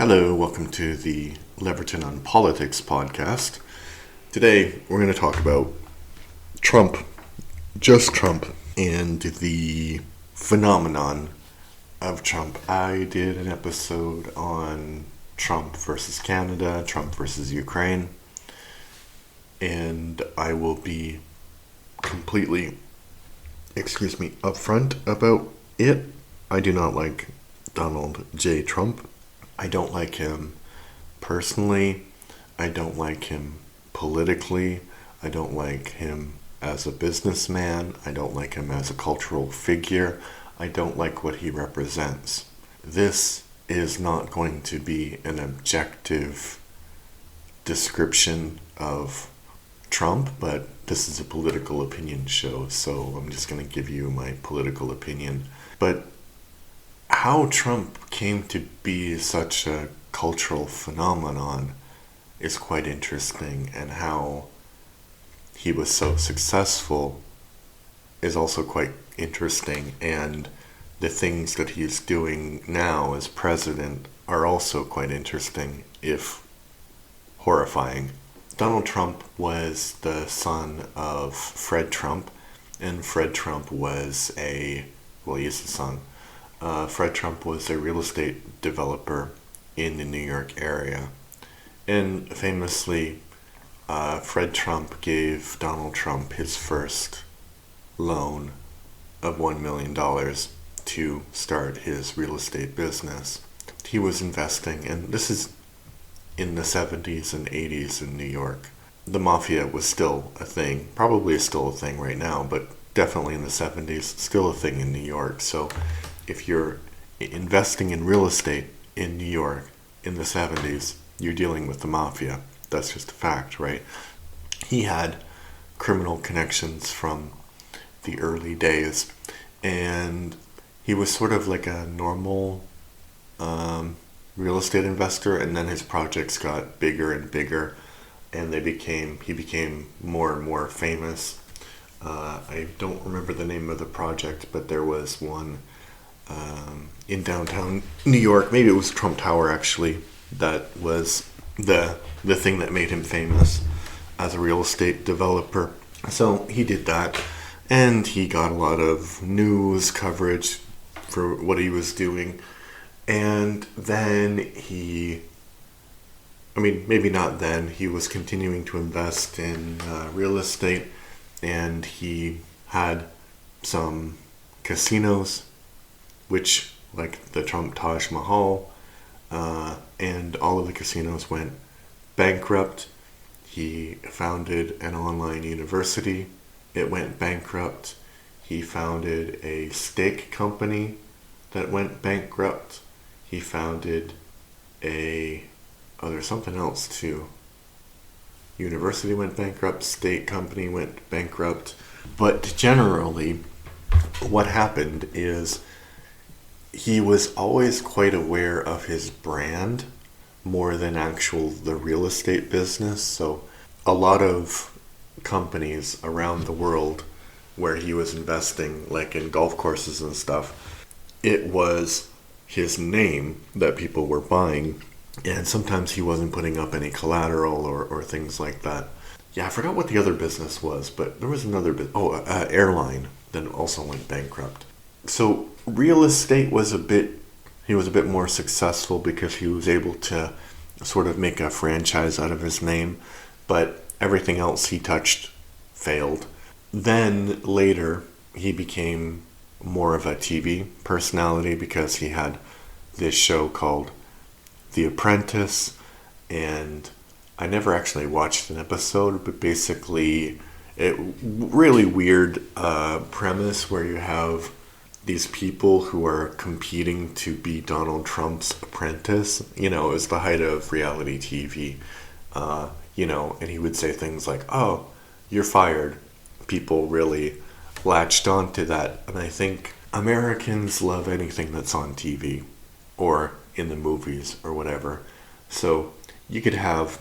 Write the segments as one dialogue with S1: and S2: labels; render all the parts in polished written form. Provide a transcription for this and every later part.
S1: Hello, welcome to the Leverton on Politics podcast. Today we're going to talk about Trump, just Trump, and the phenomenon of Trump. I did an episode on Trump versus Canada, Trump versus Ukraine, and I will be completely, upfront about it. I do not like Donald J. Trump. I don't like him personally. I don't like him politically. I don't like him as a businessman. I don't like him as a cultural figure. I don't like what he represents. This is not going to be an objective description of Trump, but this is a political opinion show, so I'm just going to give you my political opinion. But how Trump came to be such a cultural phenomenon is quite interesting, and how he was so successful is also quite interesting, and the things that he's doing now as president are also quite interesting, if horrifying. Donald Trump was the son of Fred Trump, and Fred Trump was he's the son. Fred Trump was a real estate developer in the New York area. And famously, Fred Trump gave Donald Trump his first loan of $1 million to start his real estate business. He was investing, and this is in the 70s and 80s in New York. The mafia was still a thing, probably is still a thing right now, but definitely in the 70s, still a thing in New York. So if you're investing in real estate in New York in the 70s, you're dealing with the mafia. That's just a fact, right? He had criminal connections from the early days, and he was sort of like a normal real estate investor, and then his projects got bigger and bigger, and he became more and more famous. I don't remember the name of the project, but there was one in downtown New York. Maybe it was Trump Tower, actually. That was the thing that made him famous as a real estate developer. So he did that, and he got a lot of news coverage for what he was doing. And then he was continuing to invest in real estate, and he had some casinos, which, like the Trump Taj Mahal, and all of the casinos went bankrupt. He founded an online university. It went bankrupt. He founded a steak company that went bankrupt. He founded there's something else too. University went bankrupt, steak company went bankrupt. But generally, what happened is he was always quite aware of his brand more than the real estate business. So a lot of companies around the world where he was investing, like in golf courses and stuff, it was his name that people were buying, and sometimes he wasn't putting up any collateral or things like that. Yeah, I forgot what the other business was, but there was another airline that also went bankrupt. So real estate was he was a bit more successful because he was able to sort of make a franchise out of his name, but everything else he touched failed. Then later, he became more of a TV personality because he had this show called The Apprentice, and I never actually watched an episode, but basically it really weird premise where you have these people who are competing to be Donald Trump's apprentice. It was the height of reality TV, and he would say things like, "Oh, you're fired." People really latched onto that, and I think Americans love anything that's on TV or in the movies or whatever. So you could have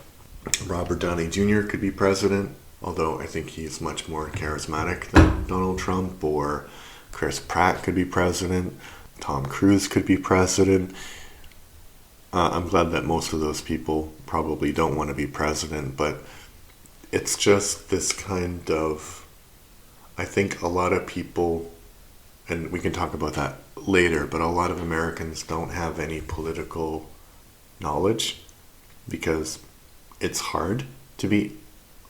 S1: Robert Downey Jr. could be president, although I think he's much more charismatic than Donald Trump, or Chris Pratt could be president, Tom Cruise could be president. I'm glad that most of those people probably don't want to be president, but it's just this kind of, I think a lot of people, and we can talk about that later, but a lot of Americans don't have any political knowledge because it's hard to be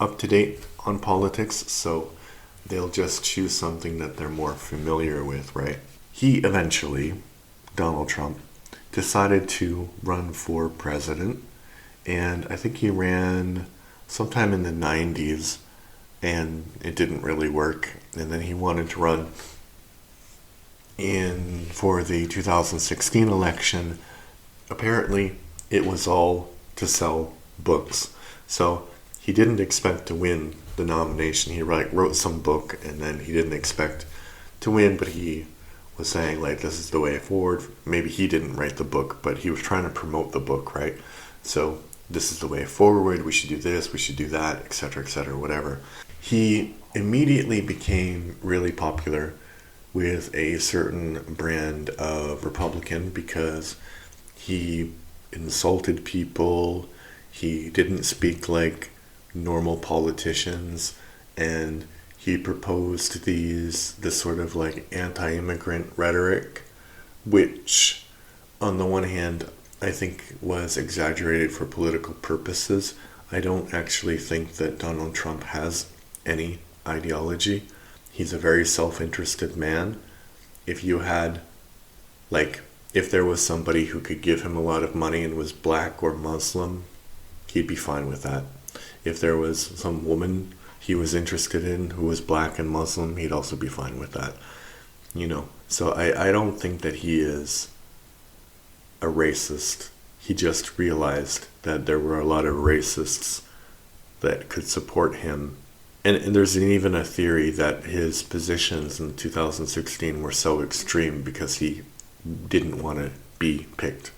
S1: up to date on politics, so they'll just choose something that they're more familiar with, right? He eventually, Donald Trump, decided to run for president, and I think he ran sometime in the 90s, and it didn't really work. And then he wanted to run in for the 2016 election. Apparently, it was all to sell books. So he didn't expect to win the nomination. He wrote some book, and then he didn't expect to win, but he was saying, like, this is the way forward. Maybe he didn't write the book, but he was trying to promote the book, right? So this is the way forward. We should do this, we should do that, etc., whatever. He immediately became really popular with a certain brand of Republican because he insulted people, he didn't speak like normal politicians, and he proposed this sort of like anti-immigrant rhetoric, which on the one hand I think was exaggerated for political purposes. I don't actually think that Donald Trump has any ideology. He's a very self-interested man. If you had, like, if there was somebody who could give him a lot of money and was black or Muslim, he'd be fine with that. If there was some woman he was interested in who was black and Muslim, he'd also be fine with that. So I don't think that he is a racist. He just realized that there were a lot of racists that could support him. And there's even a theory that his positions in 2016 were so extreme because he didn't want to be picked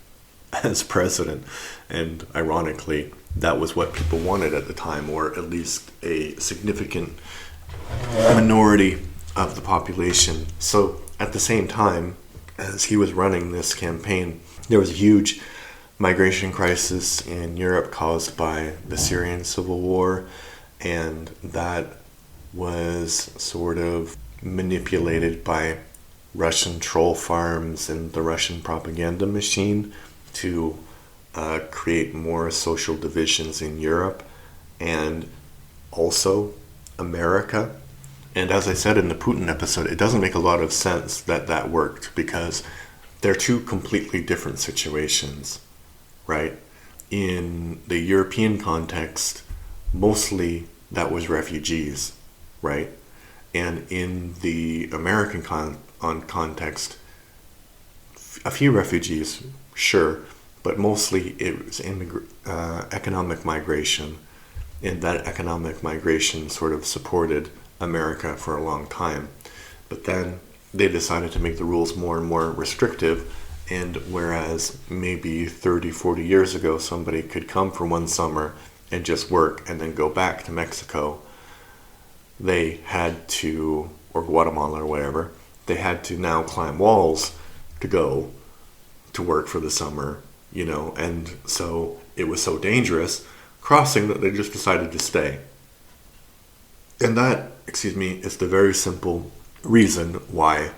S1: as president. And ironically, that was what people wanted at the time, or at least a significant minority of the population. So at the same time as he was running this campaign, there was a huge migration crisis in Europe caused by the Syrian civil war, and that was sort of manipulated by Russian troll farms and the Russian propaganda machine to create more social divisions in Europe and also America. And as I said in the Putin episode, it doesn't make a lot of sense that that worked because they're two completely different situations, right? In the European context, mostly that was refugees, right? And in the American context, a few refugees, sure, but mostly it was economic migration, and that economic migration sort of supported America for a long time. But then they decided to make the rules more and more restrictive, and whereas maybe 30, 40 years ago somebody could come for one summer and just work and then go back to Mexico, they had to, or Guatemala or whatever, they had to now climb walls to go to work for the summer, and so it was so dangerous crossing that they just decided to stay. And that, is the very simple reason why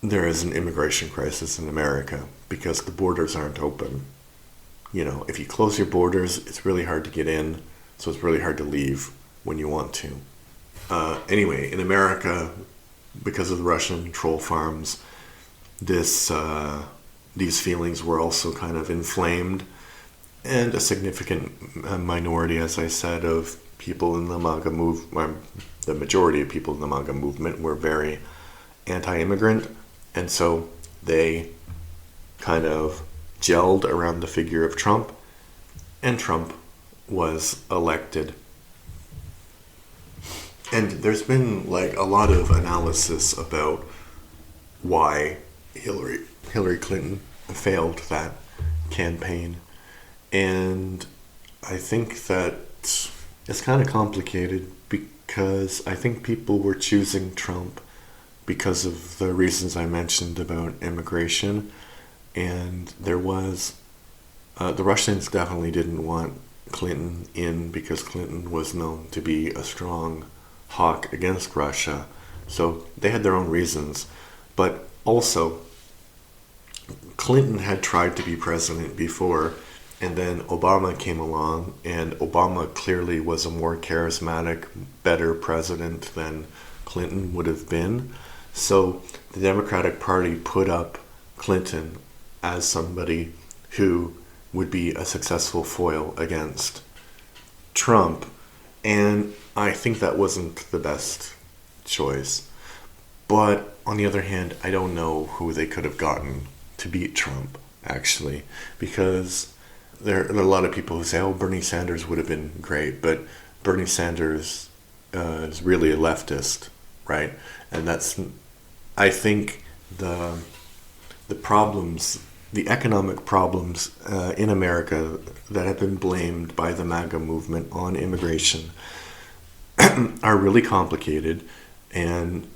S1: there is an immigration crisis in America, because the borders aren't open. If you close your borders, it's really hard to get in, so it's really hard to leave when you want to. Anyway, in America, because of the Russian troll farms, these feelings were also kind of inflamed, and a significant minority, as I said, of people in the MAGA movement, the majority of people in the MAGA movement were very anti-immigrant, and so they kind of gelled around the figure of Trump, and Trump was elected. And there's been like a lot of analysis about why Hillary Clinton failed that campaign, and I think that it's kind of complicated because I think people were choosing Trump because of the reasons I mentioned about immigration, and there was The Russians definitely didn't want Clinton in because Clinton was known to be a strong hawk against Russia. So they had their own reasons. But also, Clinton had tried to be president before, and then Obama came along, and Obama clearly was a more charismatic, better president than Clinton would have been. So the Democratic Party put up Clinton as somebody who would be a successful foil against Trump. And I think that wasn't the best choice. But on the other hand, I don't know who they could have gotten to beat Trump, actually, because there are a lot of people who say, oh, Bernie Sanders would have been great, but Bernie Sanders is really a leftist, right? And that's, I think, the problems, the economic problems in America that have been blamed by the MAGA movement on immigration are really complicated and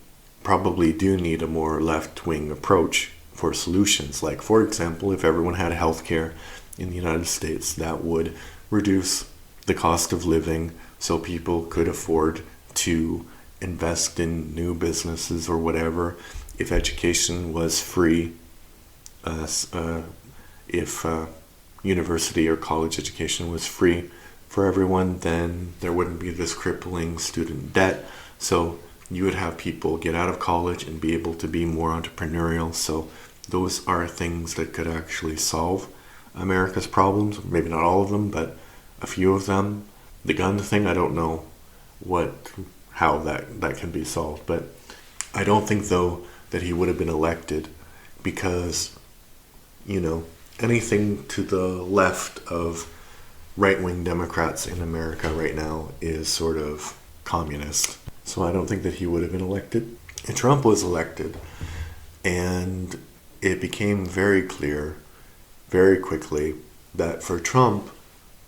S1: probably do need a more left-wing approach for solutions. Like, for example, if everyone had health care in the United States, that would reduce the cost of living so people could afford to invest in new businesses or whatever. If education was free, if university or college education was free for everyone, then there wouldn't be this crippling student debt. So you would have people get out of college and be able to be more entrepreneurial. So those are things that could actually solve America's problems. Maybe not all of them, but a few of them. The gun thing, I don't know how that can be solved. But I don't think, though, that he would have been elected because, anything to the left of right-wing Democrats in America right now is sort of communist. So I don't think that he would have been elected. And Trump was elected, and it became very clear very quickly that for Trump,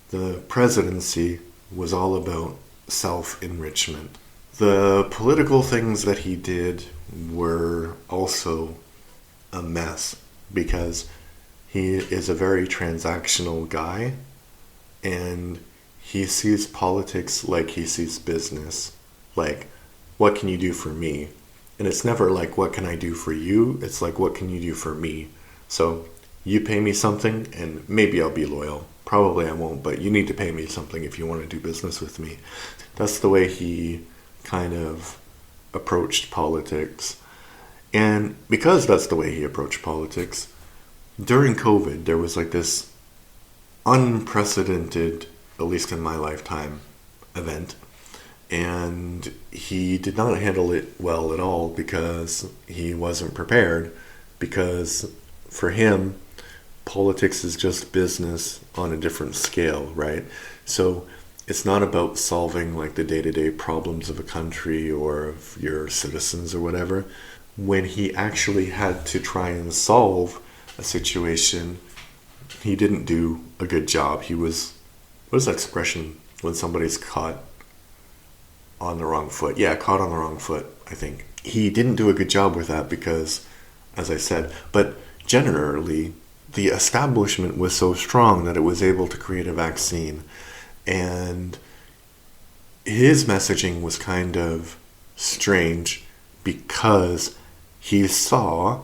S1: the presidency was all about self-enrichment. The political things that he did were also a mess because he is a very transactional guy, and he sees politics like he sees business. Like, what can you do for me? And it's never like, what can I do for you? It's like, what can you do for me? So you pay me something and maybe I'll be loyal. Probably I won't, but you need to pay me something if you want to do business with me. That's the way he kind of approached politics. And because that's the way he approached politics, during COVID, there was like this unprecedented, at least in my lifetime, event. And he did not handle it well at all because he wasn't prepared. Because for him, politics is just business on a different scale, right? So it's not about solving like the day-to-day problems of a country or of your citizens or whatever. When he actually had to try and solve a situation, he didn't do a good job. He was, what is that expression when somebody's caught on the wrong foot? Yeah, caught on the wrong foot, I think. He didn't do a good job with that because, as I said, but generally, the establishment was so strong that it was able to create a vaccine. And his messaging was kind of strange because he saw,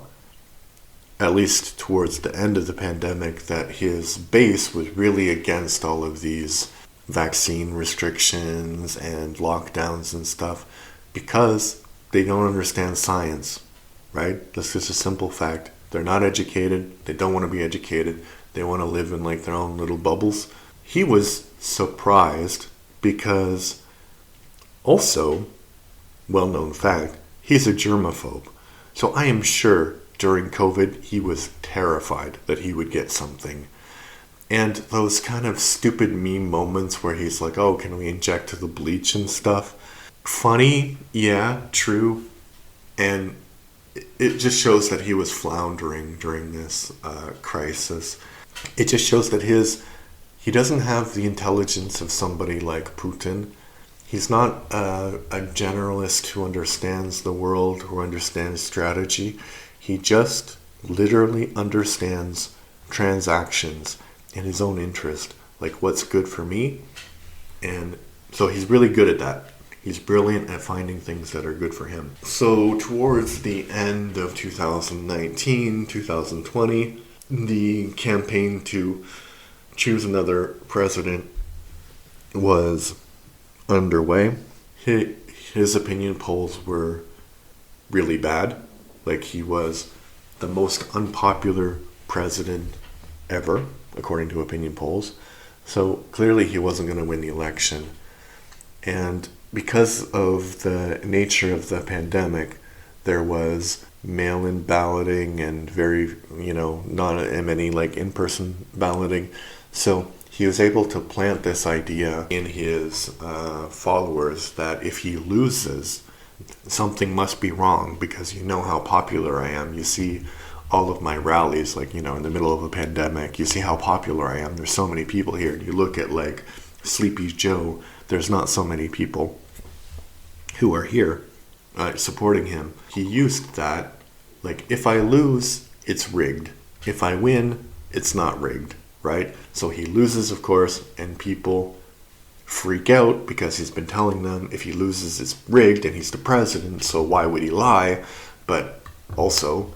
S1: at least towards the end of the pandemic, that his base was really against all of these vaccine restrictions and lockdowns and stuff because they don't understand science, right? That's just a simple fact. They're not educated. They don't want to be educated. They want to live in like their own little bubbles. He was surprised because also, well-known fact, he's a germaphobe. So I am sure during COVID he was terrified that he would get something. And those kind of stupid meme moments where he's like, oh, can we inject the bleach and stuff? Funny, yeah, true. And it just shows that he was floundering during this crisis. It just shows that he doesn't have the intelligence of somebody like Putin. He's not a generalist who understands the world, who understands strategy. He just literally understands transactions. in his own interest, like what's good for me. And so he's really good at that. He's brilliant at finding things that are good for him. So towards the end of 2019, 2020, the campaign to choose another president was underway. His opinion polls were really bad. Like, he was the most unpopular president ever, according to opinion polls. So clearly he wasn't going to win the election. And because of the nature of the pandemic, there was mail-in balloting and very, not many like in-person balloting. So he was able to plant this idea in his followers that if he loses, something must be wrong, because you know how popular I am. You see all of my rallies, like, in the middle of a pandemic, you see how popular I am. There's so many people here. And you look at like Sleepy Joe, there's not so many people who are here supporting him. He used that, like, if I lose, it's rigged. If I win, it's not rigged, right? So he loses, of course, and people freak out because he's been telling them if he loses, it's rigged, and he's the president, so why would he lie? But also,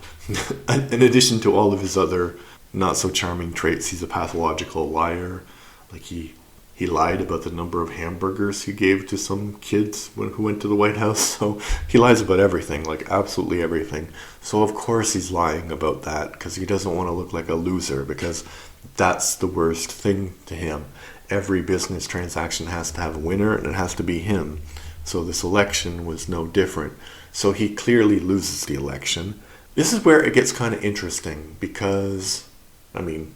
S1: in addition to all of his other not so charming traits, he's a pathological liar. Like, he lied about the number of hamburgers he gave to some kids who went to the White House. So he lies about everything, like absolutely everything. So of course he's lying about that, because he doesn't want to look like a loser, because that's the worst thing to him. Every business transaction has to have a winner, and it has to be him. So this election was no different. So he clearly loses the election. This is where it gets kind of interesting, because,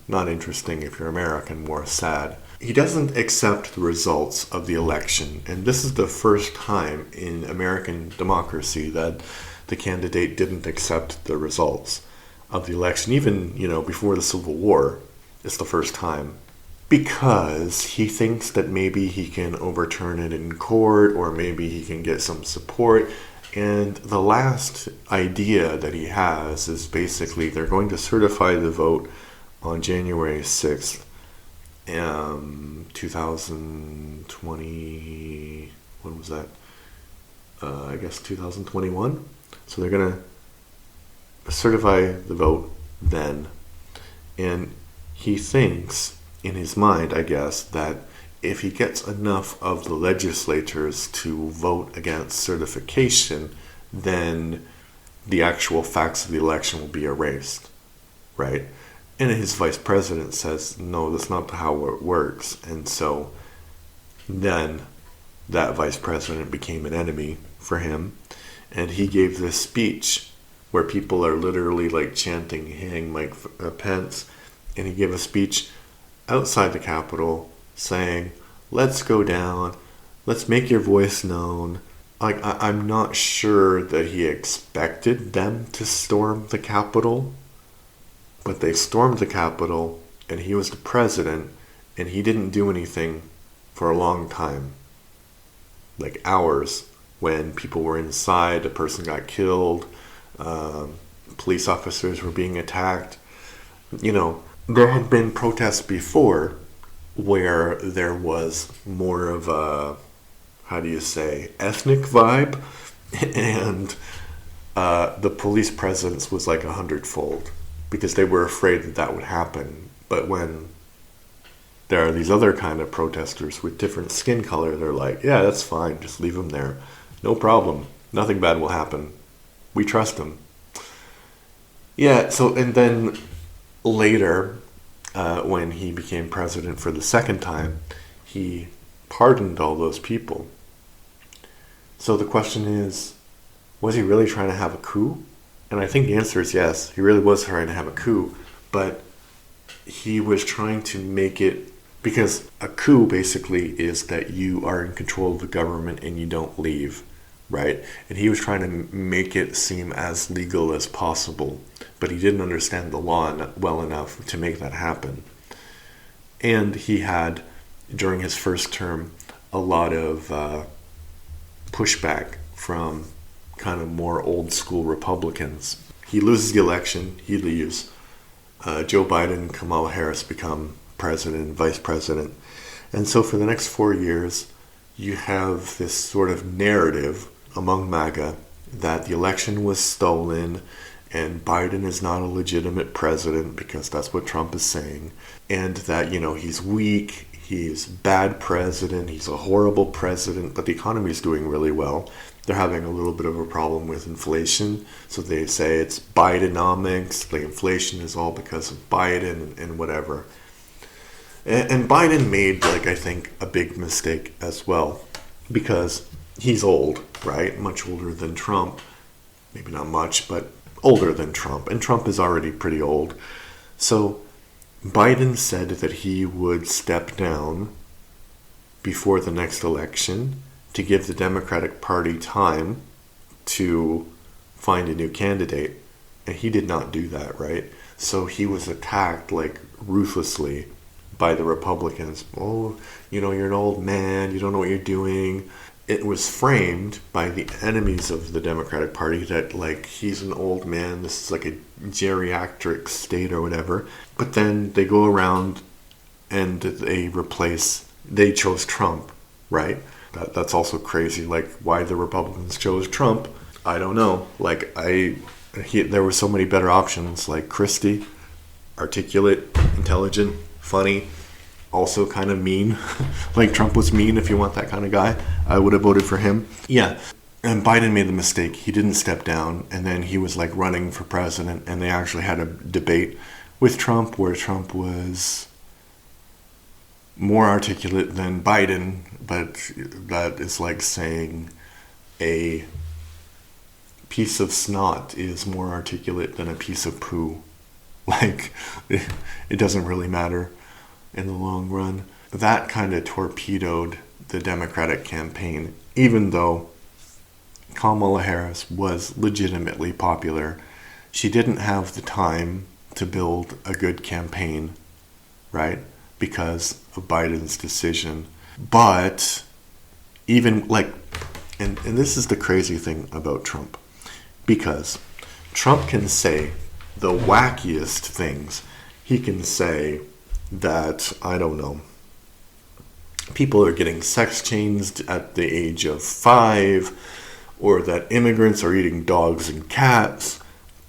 S1: not interesting if you're American, more sad. He doesn't accept the results of the election, and this is the first time in American democracy that the candidate didn't accept the results of the election. Even, before the Civil War, it's the first time, because he thinks that maybe he can overturn it in court, or maybe he can get some support. And the last idea that he has is basically they're going to certify the vote on January 6th. 2020, when was that? I guess 2021. So they're going to certify the vote then. And he thinks in his mind, I guess, that if he gets enough of the legislators to vote against certification, then the actual facts of the election will be erased, right? And his vice president says, no, that's not how it works. And so then that vice president became an enemy for him. And he gave this speech where people are literally like chanting, hang Mike Pence. And he gave a speech outside the Capitol saying, let's go down, let's make your voice known. Like, I'm not sure that he expected them to storm the Capitol. But they stormed the Capitol, and he was the president, and he didn't do anything for a long time. Like hours, when people were inside, a person got killed, police officers were being attacked. There had been protests before where there was more of a, ethnic vibe, and the police presence was like 100-fold. Because they were afraid that would happen. But when there are these other kind of protesters with different skin color, they're like, yeah, that's fine, just leave them there. No problem. Nothing bad will happen. We trust them. Yeah, so, and then later, when he became president for the second time, he pardoned all those people. So the question is, was he really trying to have a coup? And I think the answer is yes. He really was trying to have a coup, but he was trying to make it, because a coup basically is that you are in control of the government and you don't leave, right? And he was trying to make it seem as legal as possible, but he didn't understand the law well enough to make that happen. And he had, during his first term, a lot of pushback from kind of more old school Republicans. He loses the election, he leaves. Joe Biden and Kamala Harris become president and vice president. And so for the next 4 years, you have this sort of narrative among MAGA that the election was stolen and Biden is not a legitimate president, because that's what Trump is saying, and that, he's weak, he's bad president, he's a horrible president, but the economy is doing really well. They're having a little bit of a problem with inflation, so they say it's Bidenomics, the inflation is all because of Biden and whatever. And Biden made, I think, a big mistake as well, because he's old, right? Much older than Trump. Maybe not much, but older than Trump. And Trump is already pretty old. So Biden said that he would step down before the next election to give the Democratic Party time to find a new candidate. And he did not do that, right? So he was attacked, ruthlessly by the Republicans. Oh, you're an old man, you don't know what you're doing. It was framed by the enemies of the Democratic Party that, he's an old man, this is like a geriatric state or whatever. But then they go around and they chose Trump, right? That's also crazy. Why the Republicans chose Trump, I don't know. There were so many better options, like Christie, articulate, intelligent, funny, also kind of mean. Trump was mean. If you want that kind of guy, I would have voted for him. Yeah. And Biden made the mistake. He didn't step down, and then he was running for president, and they actually had a debate with Trump where Trump was more articulate than Biden, but that is like saying a piece of snot is more articulate than a piece of poo. It doesn't really matter in the long run. That kind of torpedoed the Democratic campaign, even though Kamala Harris was legitimately popular. She didn't have the time to build a good campaign, right? Because of Biden's decision. But even and this is the crazy thing about Trump, because Trump can say the wackiest things. He can say that, I don't know, people are getting sex changed at the age of 5, or that immigrants are eating dogs and cats,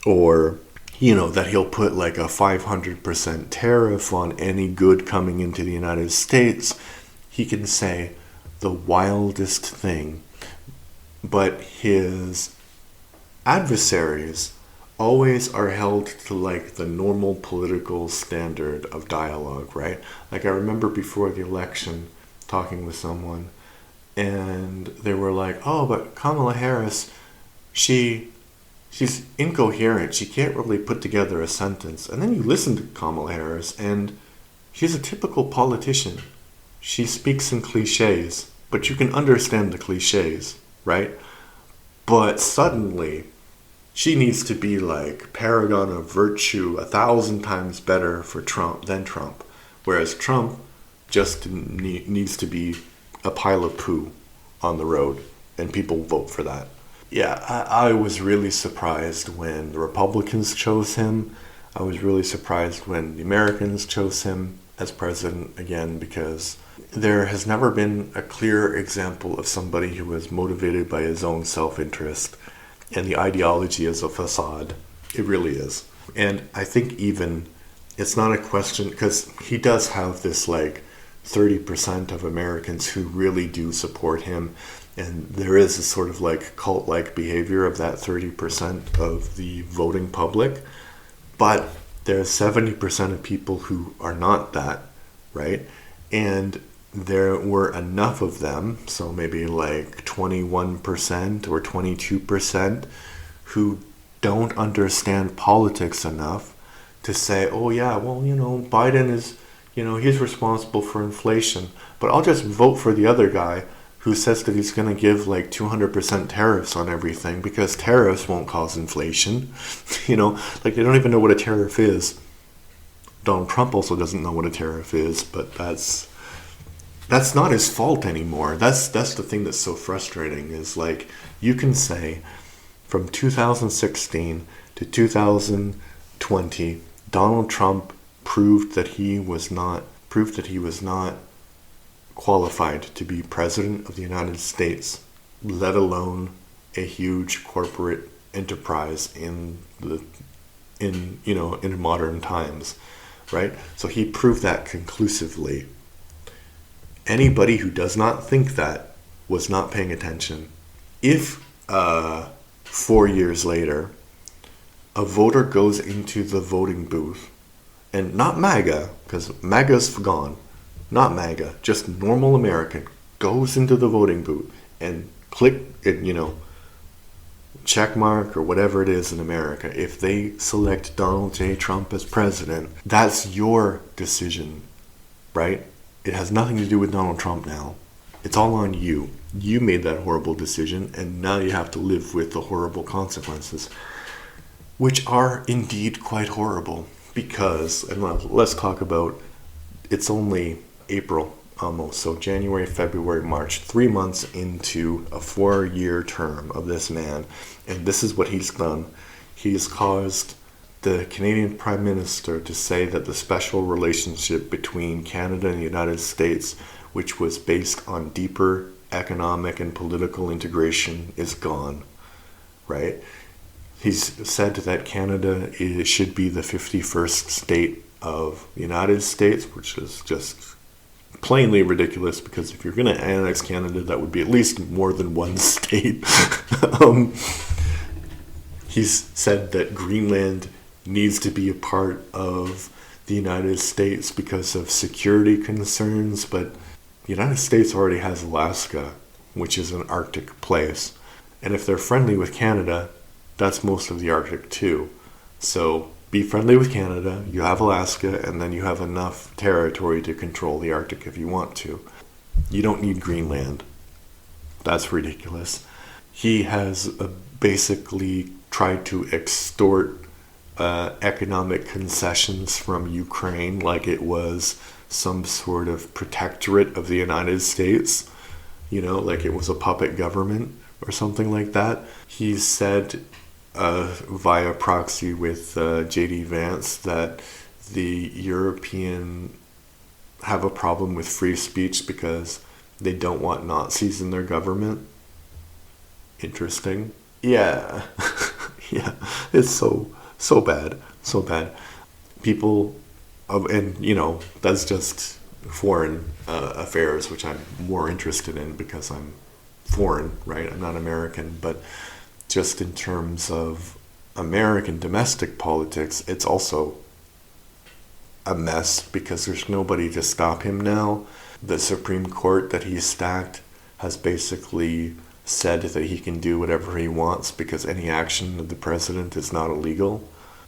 S1: or, that he'll put a 500% tariff on any good coming into the United States. He can say the wildest thing, but his adversaries always are held to the normal political standard of dialogue, right? I remember before the election talking with someone, and they were like, oh, but Kamala Harris, she's incoherent, she can't really put together a sentence. And then you listen to Kamala Harris, and she's a typical politician. She speaks in cliches, but you can understand the cliches, right? But suddenly she needs to be paragon of virtue, 1,000 times better for Trump than Trump. Whereas Trump just needs to be a pile of poo on the road, and people vote for that. Yeah, I was really surprised when the Republicans chose him. I was really surprised when the Americans chose him as president again, because there has never been a clear example of somebody who was motivated by his own self-interest. And the ideology is a facade. It really is. And I think even it's not a question, because he does have this 30% of Americans who really do support him. And there is a sort of cult-like behavior of that 30% of the voting public. But there's 70% of people who are not that, right? And there were enough of them, so maybe 21% or 22%, who don't understand politics enough to say, oh yeah, well, Biden is, he's responsible for inflation, but I'll just vote for the other guy who says that he's going to give 200% tariffs on everything, because tariffs won't cause inflation. They don't even know what a tariff is. Donald Trump also doesn't know what a tariff is, but that's not his fault anymore. That's the thing that's so frustrating, is you can say from 2016 to 2020, Donald Trump proved that he was not proved that he was not qualified to be president of the United States, let alone a huge corporate enterprise in modern times, right? So he proved that conclusively. Anybody who does not think that was not paying attention. If 4 years later a voter goes into the voting booth, and not MAGA, because MAGA's gone, not MAGA, just normal American, goes into the voting booth and click it, check mark or whatever it is in America, if they select Donald J. Trump as president, that's your decision, right? It has nothing to do with Donald Trump now. It's all on you. You made that horrible decision, and now you have to live with the horrible consequences, which are indeed quite horrible. Because, and let's talk about, it's only April almost, so January, February, March, 3 months into a 4-year term of this man, and this is what he's done. He's caused the Canadian Prime Minister to say that the special relationship between Canada and the United States, which was based on deeper economic and political integration, is gone, right? He's said that Canada should be the 51st state of the United States, which is just plainly ridiculous, because if you're going to annex Canada, that would be at least more than one state. He's said that Greenland needs to be a part of the United States because of security concerns, but the United States already has Alaska, which is an Arctic place. And if they're friendly with Canada, that's most of the Arctic too. So be friendly with Canada, you have Alaska, and then you have enough territory to control the Arctic if you want to. You don't need Greenland. That's ridiculous. He has basically tried to extort economic concessions from Ukraine like it was some sort of protectorate of the United States, like it was a puppet government or something like that. He said via proxy with J.D. Vance that the European have a problem with free speech because they don't want Nazis in their government. Interesting. Yeah. Yeah. It's so bad. So bad. People, and that's just foreign affairs, which I'm more interested in because I'm foreign, right? I'm not American, but just in terms of American domestic politics, it's also a mess because there's nobody to stop him now. The Supreme Court that he stacked has basically said that he can do whatever he wants because any action of the president is not illegal,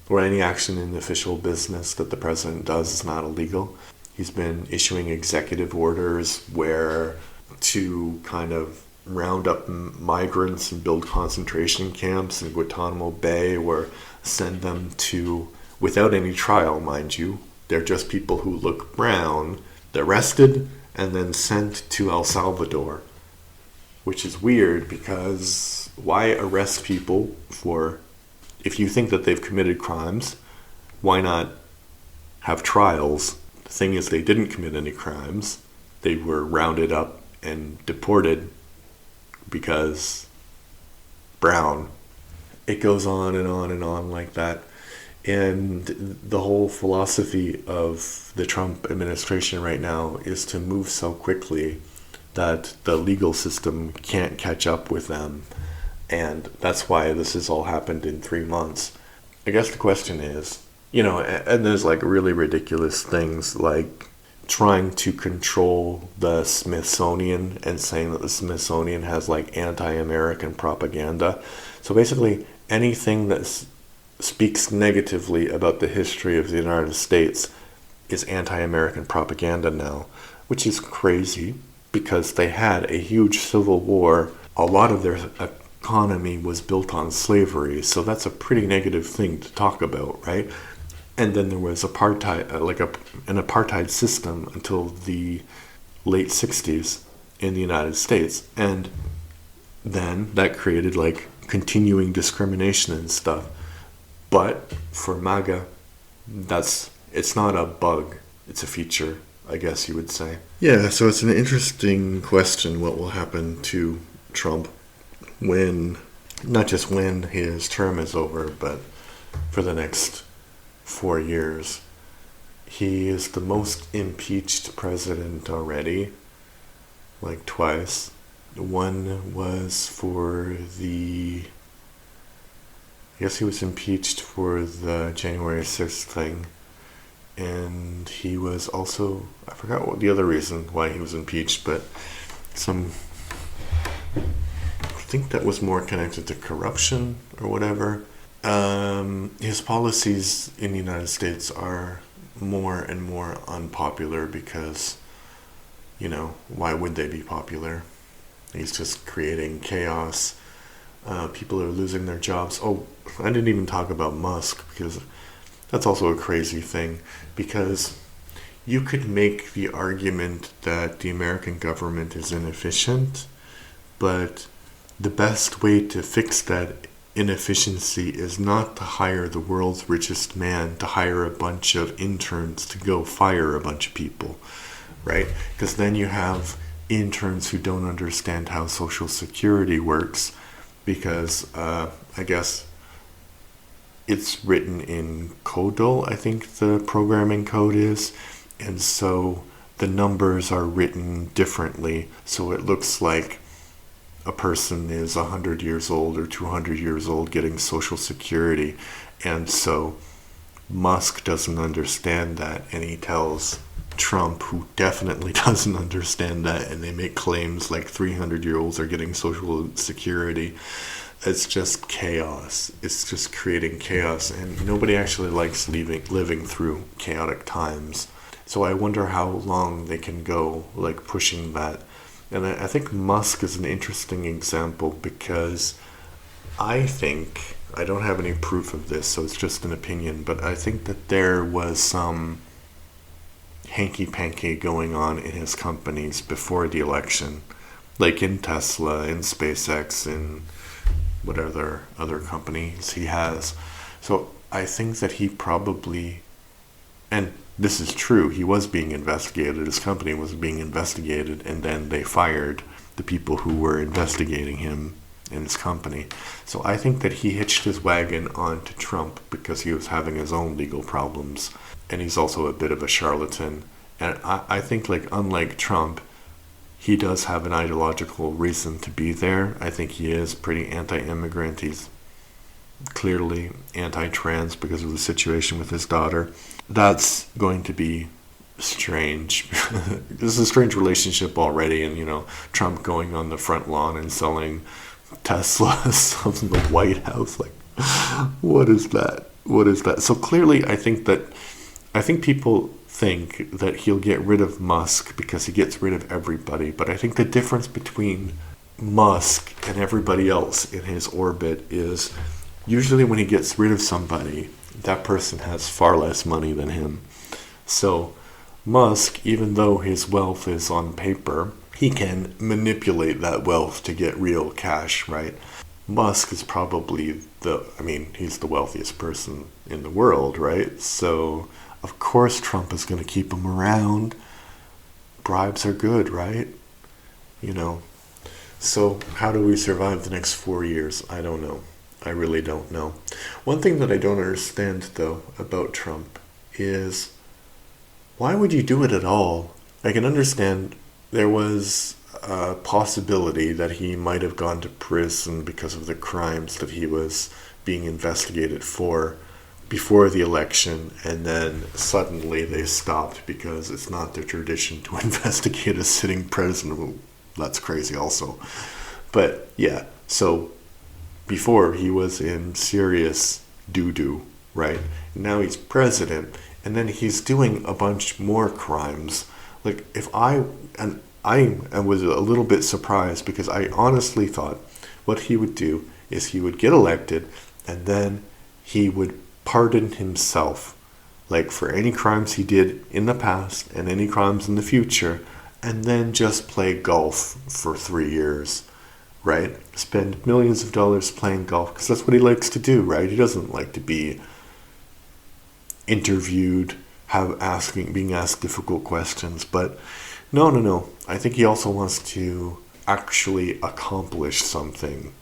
S1: or any action in official business that the president does is not illegal. He's been issuing executive orders where to kind of round up migrants and build concentration camps in Guantanamo Bay, or send them to, without any trial, mind you, they're just people who look brown, they're arrested and then sent to El Salvador, which is weird because why arrest people for, if you think that they've committed crimes, why not have trials? The thing is, they didn't commit any crimes. They were rounded up and deported because brown. It goes on and on and on like that. And the whole philosophy of the Trump administration right now is to move so quickly that the legal system can't catch up with them. And that's why this has all happened in 3 months. I guess the question is, and there's like really ridiculous things like trying to control the Smithsonian and saying that the Smithsonian has like anti-American propaganda. So basically anything that speaks negatively about the history of the United States is anti-American propaganda now, which is crazy because they had a huge civil war. A lot of their economy was built on slavery, so that's a pretty negative thing to talk about, right? And then there was apartheid, an apartheid system until the late 60s in the United States. And then that created like continuing discrimination and stuff. But for MAGA, it's not a bug, it's a feature. I guess you would say. Yeah, so it's an interesting question what will happen to Trump when, not just when his term is over, but for the next 4 years. He is the most impeached president already, like twice. One was for I guess he was impeached for the January 6th thing. And he was also, I forgot what the other reason why he was impeached, but I think that was more connected to corruption or whatever. His policies in the United States are more and more unpopular because, why would they be popular? He's just creating chaos. People are losing their jobs. Oh, I didn't even talk about Musk because that's also a crazy thing, because you could make the argument that the American government is inefficient, but the best way to fix that inefficiency is not to hire the world's richest man to hire a bunch of interns to go fire a bunch of people, right? Because then you have interns who don't understand how Social Security works, because I guess it's written in CODAL, I think the programming code is, and so the numbers are written differently, so it looks like a person is 100 years old or 200 years old getting Social Security, and so Musk doesn't understand that, and he tells Trump, who definitely doesn't understand that, and they make claims like 300-year-olds are getting Social Security. It's just chaos. It's just creating chaos, and nobody actually likes living through chaotic times. So I wonder how long they can go, like, pushing that. And I think Musk is an interesting example because I think, I don't have any proof of this, so it's just an opinion, but I think that there was some hanky-panky going on in his companies before the election, like in Tesla, in SpaceX, in whatever other companies he has. So I think that he probably, and this is true, he was being investigated, his company was being investigated, and then they fired the people who were investigating him in his company. So I think that he hitched his wagon onto Trump because he was having his own legal problems, and he's also a bit of a charlatan. And I think, like, unlike Trump, he does have an ideological reason to be there. I think he is pretty anti-immigrant. He's clearly anti-trans because of the situation with his daughter. That's going to be strange. This is a strange relationship already, and, Trump going on the front lawn and selling Teslas from the White House. Like, what is that? What is that? So clearly, I think people think that he'll get rid of Musk because he gets rid of everybody. But I think the difference between Musk and everybody else in his orbit is usually when he gets rid of somebody, that person has far less money than him. So Musk, even though his wealth is on paper, he can manipulate that wealth to get real cash, right? Musk is probably he's the wealthiest person in the world, right? So of course Trump is going to keep him around. Bribes are good, right? So how do we survive the next 4 years? I don't know. I really don't know. One thing that I don't understand, though, about Trump is why would you do it at all? I can understand there was a possibility that he might have gone to prison because of the crimes that he was being investigated for before the election, and then suddenly they stopped because it's not their tradition to investigate a sitting president. Well, that's crazy also. But yeah, so before he was in serious doo-doo, right? Now he's president, and then he's doing a bunch more crimes. Like, I was a little bit surprised because I honestly thought what he would do is he would get elected, and then he would pardon himself, like, for any crimes he did in the past and any crimes in the future, and then just play golf for 3 years, right? Spend millions of dollars playing golf, because that's what he likes to do, right? He doesn't like to be interviewed being asked difficult questions. But no. I think he also wants to actually accomplish something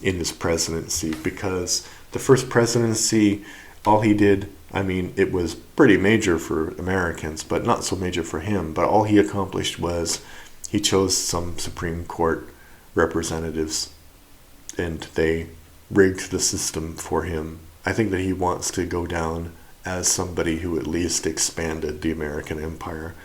S1: in his presidency, because the first presidency, all he did, I mean, it was pretty major for Americans, but not so major for him. But all he accomplished was he chose some Supreme Court representatives and they rigged the system for him. I think that he wants to go down as somebody who at least expanded the American empire.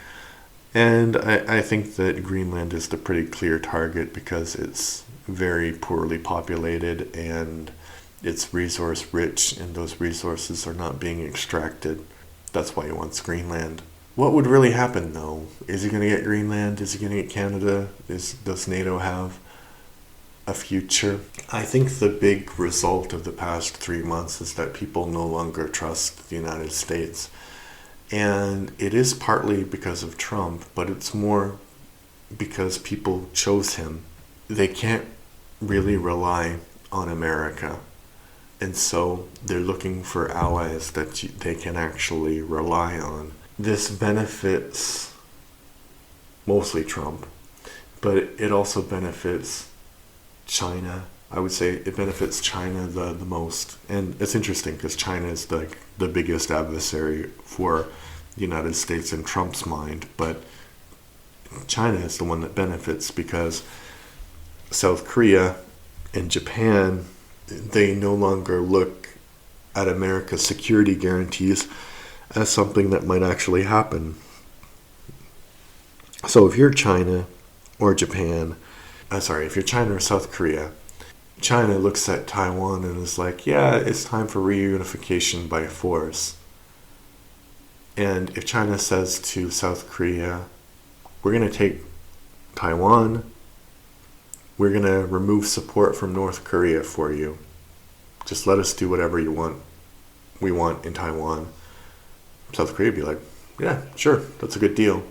S1: And I think that Greenland is the pretty clear target because it's very poorly populated and it's resource rich, and those resources are not being extracted. That's why he wants Greenland. What would really happen though? Is he going to get Greenland? Is he going to get Canada? Does NATO have a future? I think the big result of the past 3 months is that people no longer trust the United States. And it is partly because of Trump, but it's more because people chose him. They can't really rely on America. And so they're looking for allies that they can actually rely on. This benefits mostly Trump, but it also benefits China. I would say it benefits China the most. And it's interesting because China is like the biggest adversary for the United States in Trump's mind, but China is the one that benefits because South Korea and Japan, they no longer look at America's security guarantees as something that might actually happen. So if you're China or Japan, if you're China or South Korea, China looks at Taiwan and is like, yeah, it's time for reunification by force. And if China says to South Korea, we're going to take Taiwan, we're going to remove support from North Korea for you. Just let us do whatever we want in Taiwan. South Korea would be like, yeah, sure, that's a good deal.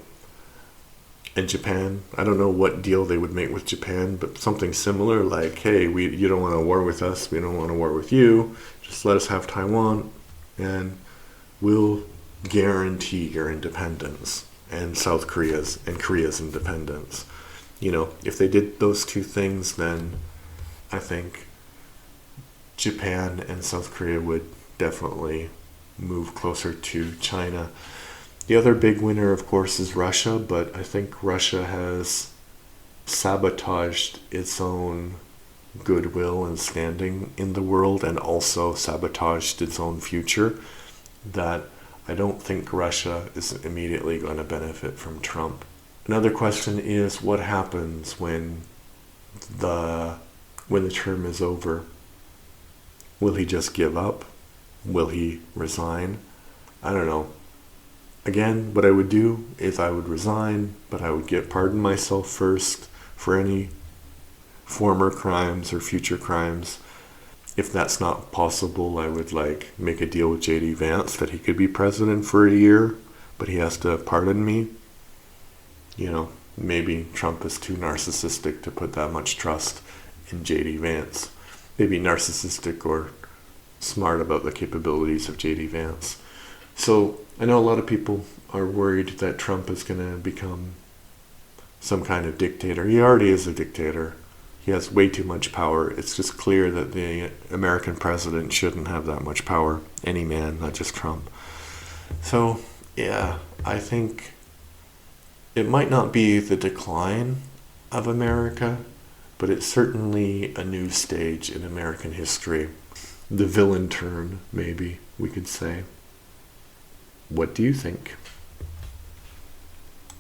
S1: And Japan, I don't know what deal they would make with Japan, but something similar, like, hey, you don't want to war with us, we don't want to war with you, just let us have Taiwan, and we'll guarantee your independence and Korea's independence. If they did those two things, then I think Japan and South Korea would definitely move closer to China. The other big winner, of course, is Russia, but I think Russia has sabotaged its own goodwill and standing in the world, and also sabotaged its own future, that I don't think Russia is immediately going to benefit from Trump. Another question is, what happens when the term is over? Will he just give up? Will he resign? I don't know. Again, what I would do is I would resign, but I would pardon myself first for any former crimes or future crimes. If that's not possible, I would make a deal with J.D. Vance that he could be president for a year, but he has to pardon me. Maybe Trump is too narcissistic to put that much trust in J.D. Vance. Maybe narcissistic or smart about the capabilities of J.D. Vance. So I know a lot of people are worried that Trump is going to become some kind of dictator. He already is a dictator. He has way too much power. It's just clear that the American president shouldn't have that much power. Any man, not just Trump. So, yeah, I think it might not be the decline of America, but it's certainly a new stage in American history. The villain turn, maybe we could say. What do you think?